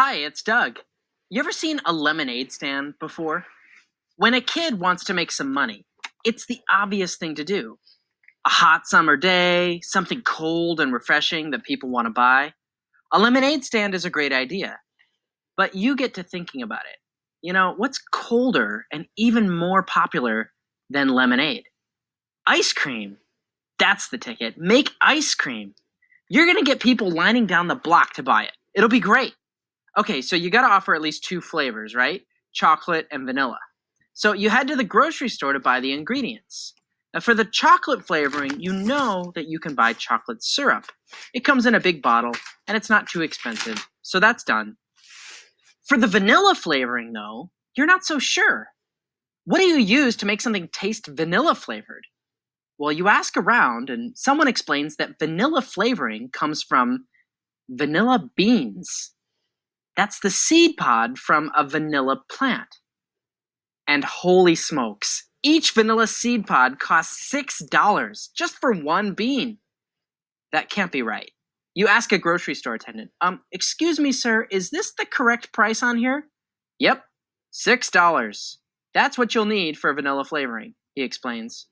Hi, it's Doug. You ever seen a lemonade stand before? When a kid wants to make some money, it's the obvious thing to do. A hot summer day, something cold and refreshing that people want to buy. A lemonade stand is a great idea, but you get to thinking about it. What's colder and even more popular than lemonade? Ice cream. That's the ticket. Make ice cream. You're going to get people lining down the block to buy it. It'll be great. Okay, so you got to offer at least two flavors, right? Chocolate and vanilla. So you head to the grocery store to buy the ingredients. Now, for the chocolate flavoring, you know that you can buy chocolate syrup. It comes in a big bottle, and it's not too expensive, so that's done. For the vanilla flavoring, though, you're not so sure. What do you use to make something taste vanilla flavored? Well, you ask around, and someone explains that vanilla flavoring comes from vanilla beans. That's the seed pod from a vanilla plant. And holy smokes, each vanilla seed pod costs $6 just for one bean. That can't be right. You ask a grocery store attendant, excuse me, sir, is this the correct price on here? Yep, $6. That's what you'll need for vanilla flavoring, he explains.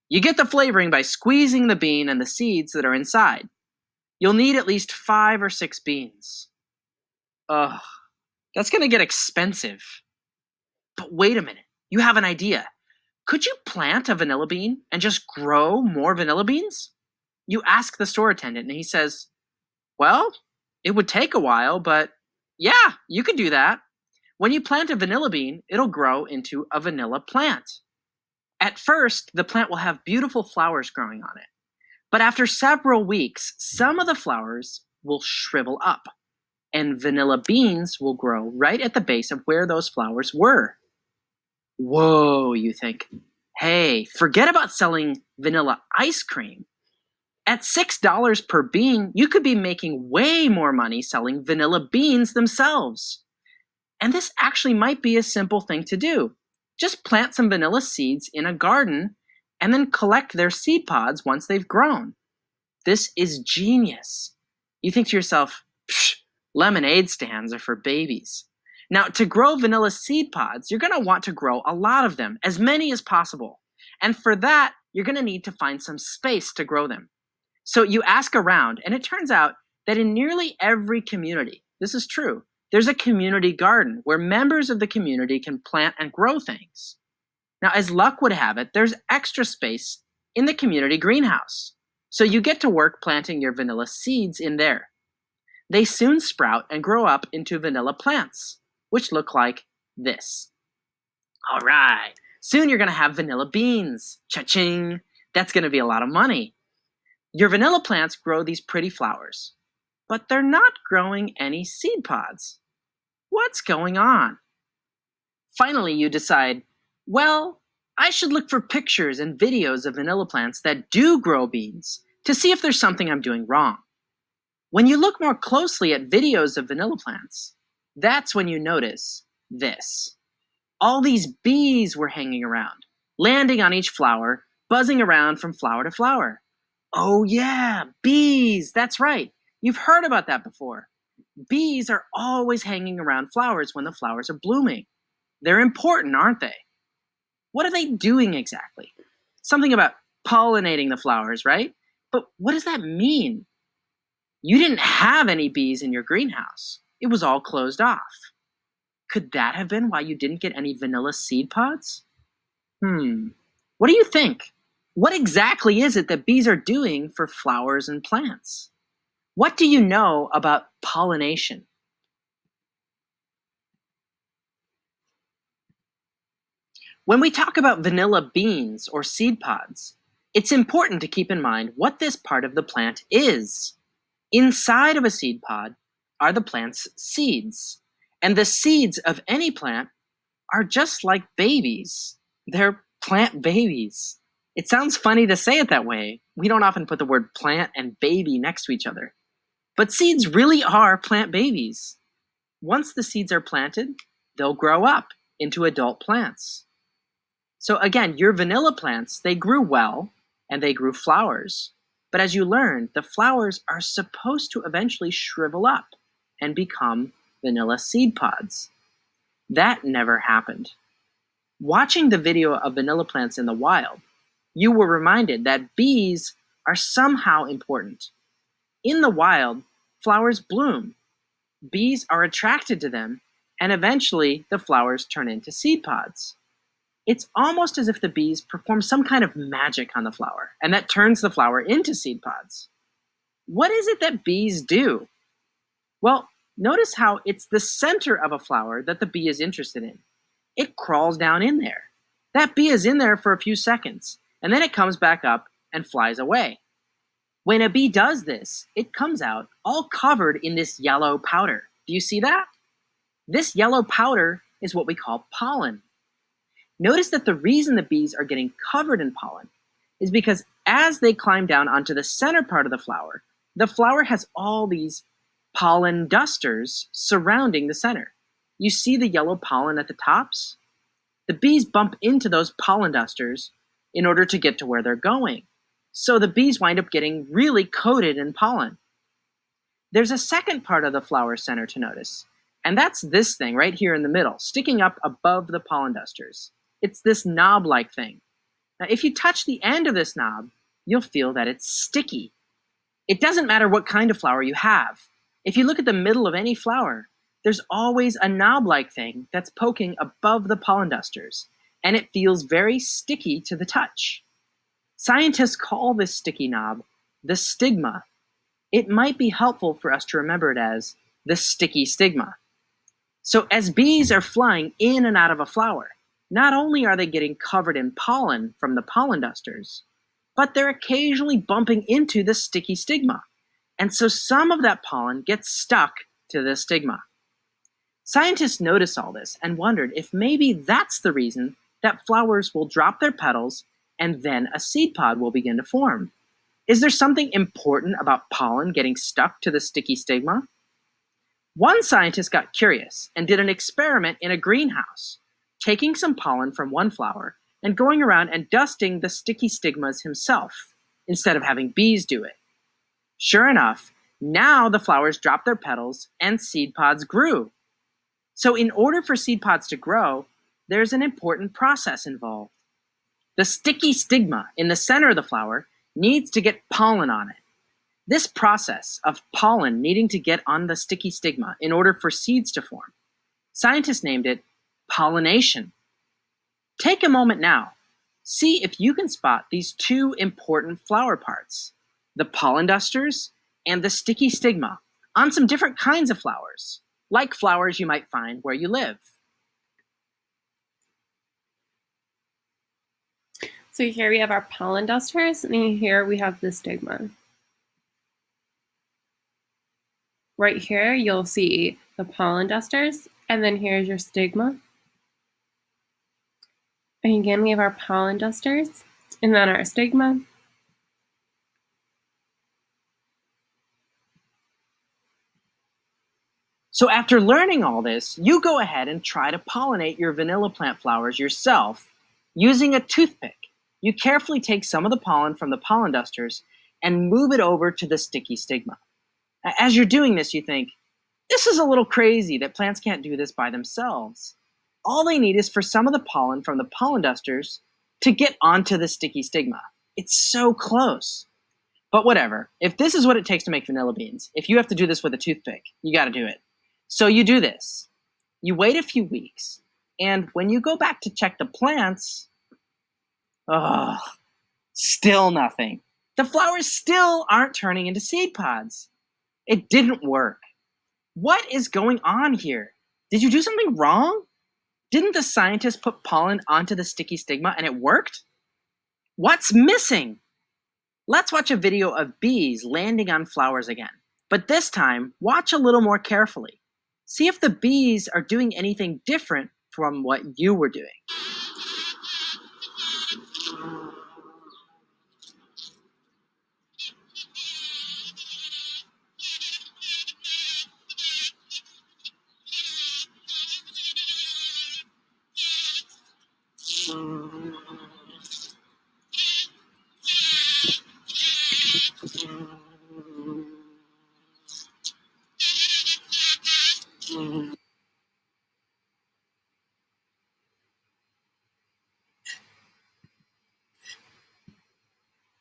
You get the flavoring by squeezing the bean and the seeds that are inside. You'll need at least 5 or 6 beans. Ugh, that's going to get expensive. But wait a minute, you have an idea. Could you plant a vanilla bean and just grow more vanilla beans? You ask the store attendant and he says, well, it would take a while, but yeah, you could do that. When you plant a vanilla bean, it'll grow into a vanilla plant. At first, the plant will have beautiful flowers growing on it. But after several weeks, some of the flowers will shrivel up, and vanilla beans will grow right at the base of where those flowers were. Whoa, you think. Hey, forget about selling vanilla ice cream. At $6 per bean, you could be making way more money selling vanilla beans themselves. And this actually might be a simple thing to do. Just plant some vanilla seeds in a garden and then collect their seed pods once they've grown. This is genius. You think to yourself, psh, lemonade stands are for babies. Now, to grow vanilla seed pods, you're going to want to grow a lot of them, as many as possible. And for that, you're going to need to find some space to grow them. So you ask around, and it turns out that in nearly every community, this is true, there's a community garden where members of the community can plant and grow things. Now, as luck would have it, there's extra space in the community greenhouse. So you get to work planting your vanilla seeds in there. They soon sprout and grow up into vanilla plants, which look like this. All right, soon you're going to have vanilla beans. Cha-ching! That's going to be a lot of money. Your vanilla plants grow these pretty flowers, but they're not growing any seed pods. What's going on? Finally, you decide, well, I should look for pictures and videos of vanilla plants that do grow beans to see if there's something I'm doing wrong. When you look more closely at videos of vanilla plants, that's when you notice this. All these bees were hanging around, landing on each flower, buzzing around from flower to flower. Oh yeah, bees, that's right. You've heard about that before. Bees are always hanging around flowers when the flowers are blooming. They're important, aren't they? What are they doing exactly? Something about pollinating the flowers, right? But what does that mean? You didn't have any bees in your greenhouse. It was all closed off. Could that have been why you didn't get any vanilla seed pods? What do you think? What exactly is it that bees are doing for flowers and plants? What do you know about pollination? When we talk about vanilla beans or seed pods, it's important to keep in mind what this part of the plant is. Inside of a seed pod are the plant's seeds, and the seeds of any plant are just like babies. They're plant babies. It sounds funny to say it that way. We don't often put the word plant and baby next to each other. But seeds really are plant babies. Once the seeds are planted, they'll grow up into adult plants. So again, your vanilla plants, they grew well and they grew flowers. But as you learned, the flowers are supposed to eventually shrivel up and become vanilla seed pods. That never happened. Watching the video of vanilla plants in the wild, you were reminded that bees are somehow important. In the wild, flowers bloom. Bees are attracted to them, and eventually the flowers turn into seed pods. It's almost as if the bees perform some kind of magic on the flower, and that turns the flower into seed pods. What is it that bees do? Well, notice how it's the center of a flower that the bee is interested in. It crawls down in there. That bee is in there for a few seconds, and then it comes back up and flies away. When a bee does this, it comes out all covered in this yellow powder. Do you see that? This yellow powder is what we call pollen. Notice that the reason the bees are getting covered in pollen is because as they climb down onto the center part of the flower has all these pollen dusters surrounding the center. You see the yellow pollen at the tops? The bees bump into those pollen dusters in order to get to where they're going. So the bees wind up getting really coated in pollen. There's a second part of the flower center to notice, and that's this thing right here in the middle, sticking up above the pollen dusters. It's this knob-like thing. Now, if you touch the end of this knob, you'll feel that it's sticky. It doesn't matter what kind of flower you have. If you look at the middle of any flower, there's always a knob-like thing that's poking above the pollen dusters, and it feels very sticky to the touch. Scientists call this sticky knob the stigma. It might be helpful for us to remember it as the sticky stigma. So as bees are flying in and out of a flower, not only are they getting covered in pollen from the pollen dusters, but they're occasionally bumping into the sticky stigma. And so some of that pollen gets stuck to the stigma. Scientists noticed all this and wondered if maybe that's the reason that flowers will drop their petals and then a seed pod will begin to form. Is there something important about pollen getting stuck to the sticky stigma? One scientist got curious and did an experiment in a greenhouse, taking some pollen from one flower and going around and dusting the sticky stigmas himself, instead of having bees do it. Sure enough, now the flowers dropped their petals and seed pods grew. So in order for seed pods to grow, there's an important process involved. The sticky stigma in the center of the flower needs to get pollen on it. This process of pollen needing to get on the sticky stigma in order for seeds to form, scientists named it pollination. Take a moment now. See if you can spot these two important flower parts, the pollen dusters and the sticky stigma, on some different kinds of flowers, like flowers you might find where you live. So here we have our pollen dusters, and here we have the stigma. Right here, you'll see the pollen dusters, and then here's your stigma. And again, we have our pollen dusters, and then our stigma. So after learning all this, you go ahead and try to pollinate your vanilla plant flowers yourself using a toothpick. You carefully take some of the pollen from the pollen dusters and move it over to the sticky stigma. As you're doing this, you think, this is a little crazy that plants can't do this by themselves. All they need is for some of the pollen from the pollen dusters to get onto the sticky stigma. It's so close. But whatever, if this is what it takes to make vanilla beans, if you have to do this with a toothpick, you gotta do it. So you do this. You wait a few weeks, and when you go back to check the plants, still nothing. The flowers still aren't turning into seed pods. It didn't work. What is going on here? Did you do something wrong? Didn't the scientist put pollen onto the sticky stigma and it worked? What's missing? Let's watch a video of bees landing on flowers again. But this time, watch a little more carefully. See if the bees are doing anything different from what you were doing.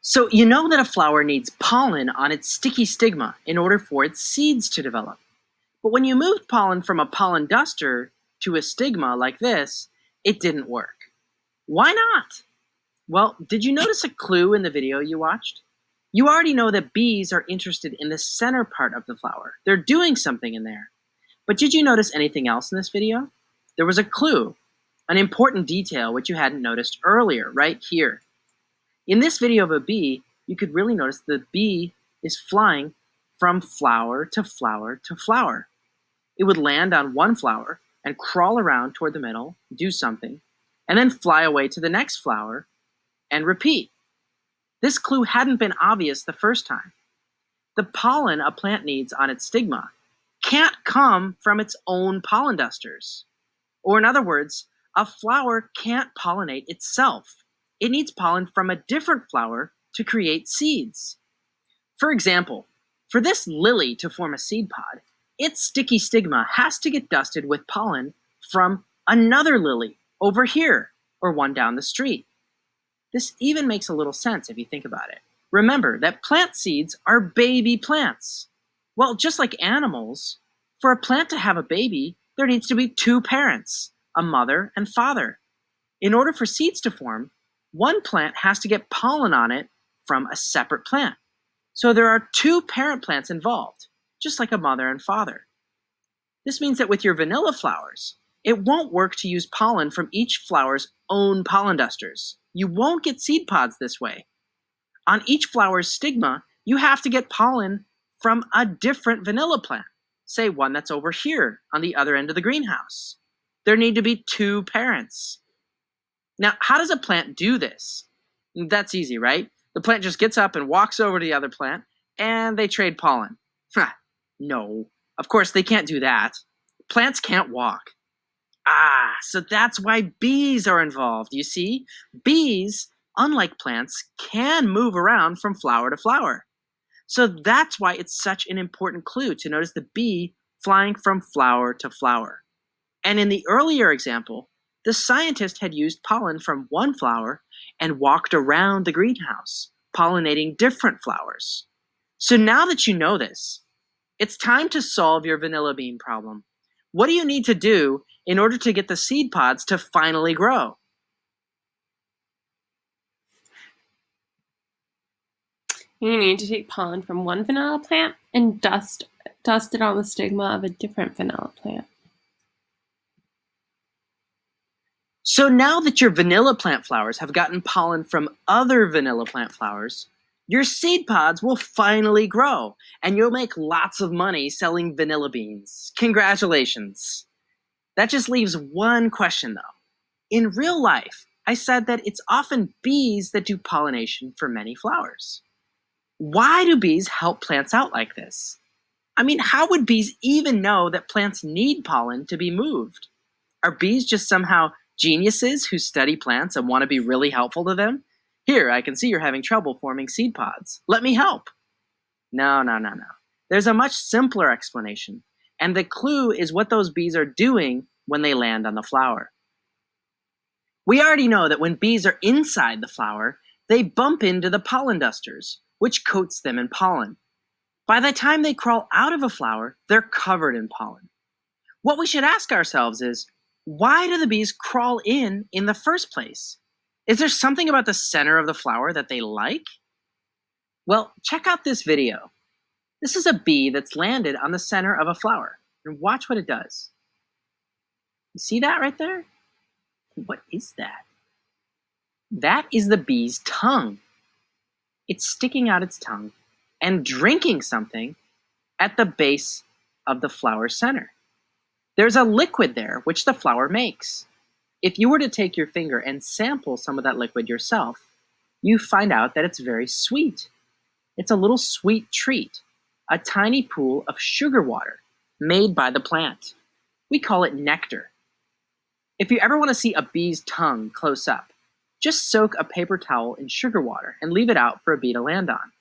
So you know that a flower needs pollen on its sticky stigma in order for its seeds to develop. But when you moved pollen from a pollen duster to a stigma like this, it didn't work. Why not? Well, did you notice a clue in the video you watched? You already know that bees are interested in the center part of the flower. They're doing something in there. But did you notice anything else in this video? There was a clue, an important detail which you hadn't noticed earlier, right here. In this video of a bee, you could really notice the bee is flying from flower to flower to flower. It would land on one flower and crawl around toward the middle, do something, and then fly away to the next flower and repeat. This clue hadn't been obvious the first time. The pollen a plant needs on its stigma can't come from its own pollen dusters. Or in other words, a flower can't pollinate itself. It needs pollen from a different flower to create seeds. For example, for this lily to form a seed pod, its sticky stigma has to get dusted with pollen from another lily over here, or one down the street. This even makes a little sense if you think about it. Remember that plant seeds are baby plants. Well, just like animals, for a plant to have a baby, there needs to be two parents, a mother and father. In order for seeds to form, one plant has to get pollen on it from a separate plant. So there are two parent plants involved, just like a mother and father. This means that with your vanilla flowers, it won't work to use pollen from each flower's own pollen dusters. You won't get seed pods this way. On each flower's stigma, you have to get pollen from a different vanilla plant, say one that's over here on the other end of the greenhouse. There need to be two parents. Now, how does a plant do this? That's easy, right? The plant just gets up and walks over to the other plant, and they trade pollen. No, of course they can't do that. Plants can't walk. So that's why bees are involved, you see? Bees, unlike plants, can move around from flower to flower. So that's why it's such an important clue to notice the bee flying from flower to flower. And in the earlier example, the scientist had used pollen from one flower and walked around the greenhouse, pollinating different flowers. So now that you know this, it's time to solve your vanilla bean problem. What do you need to do in order to get the seed pods to finally grow? You need to take pollen from one vanilla plant and dust it on the stigma of a different vanilla plant. So now that your vanilla plant flowers have gotten pollen from other vanilla plant flowers, your seed pods will finally grow, and you'll make lots of money selling vanilla beans. Congratulations! That just leaves one question, though. In real life, I said that it's often bees that do pollination for many flowers. Why do bees help plants out like this? I mean, how would bees even know that plants need pollen to be moved? Are bees just somehow geniuses who study plants and want to be really helpful to them? Here, I can see you're having trouble forming seed pods. Let me help. No. There's a much simpler explanation, and the clue is what those bees are doing when they land on the flower. We already know that when bees are inside the flower, they bump into the pollen dusters, which coats them in pollen. By the time they crawl out of a flower, they're covered in pollen. What we should ask ourselves is, why do the bees crawl in the first place? Is there something about the center of the flower that they like? Well, check out this video. This is a bee that's landed on the center of a flower, and watch what it does. You see that right there? What is that? That is the bee's tongue. It's sticking out its tongue and drinking something at the base of the flower center. There's a liquid there which the flower makes. If you were to take your finger and sample some of that liquid yourself, you find out that it's very sweet. It's a little sweet treat, a tiny pool of sugar water made by the plant. We call it nectar. If you ever want to see a bee's tongue close up, just soak a paper towel in sugar water and leave it out for a bee to land on.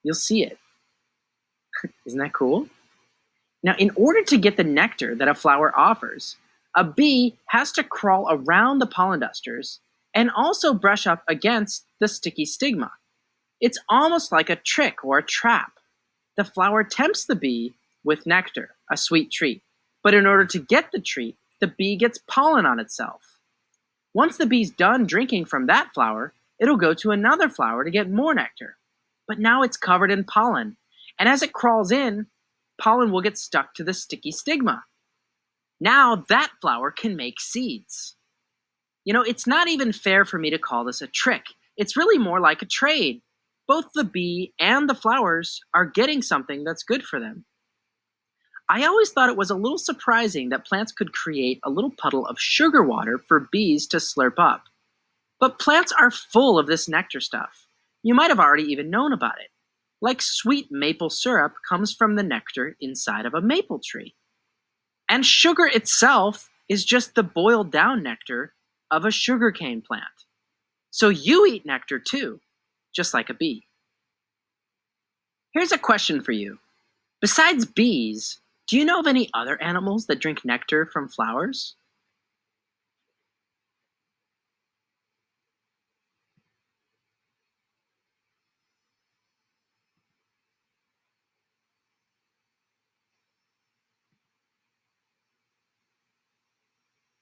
You'll see it. Isn't that cool? Now, in order to get the nectar that a flower offers, a bee has to crawl around the pollen dusters and also brush up against the sticky stigma. It's almost like a trick or a trap. The flower tempts the bee with nectar, a sweet treat, but in order to get the treat, the bee gets pollen on itself. Once the bee's done drinking from that flower, it'll go to another flower to get more nectar. But now it's covered in pollen, and as it crawls in, pollen will get stuck to the sticky stigma. Now that flower can make seeds. It's not even fair for me to call this a trick. It's really more like a trade. Both the bee and the flowers are getting something that's good for them. I always thought it was a little surprising that plants could create a little puddle of sugar water for bees to slurp up. But plants are full of this nectar stuff. You might have already even known about it. Like sweet maple syrup comes from the nectar inside of a maple tree. And sugar itself is just the boiled down nectar of a sugarcane plant. So you eat nectar too, just like a bee. Here's a question for you. Besides bees, do you know of any other animals that drink nectar from flowers?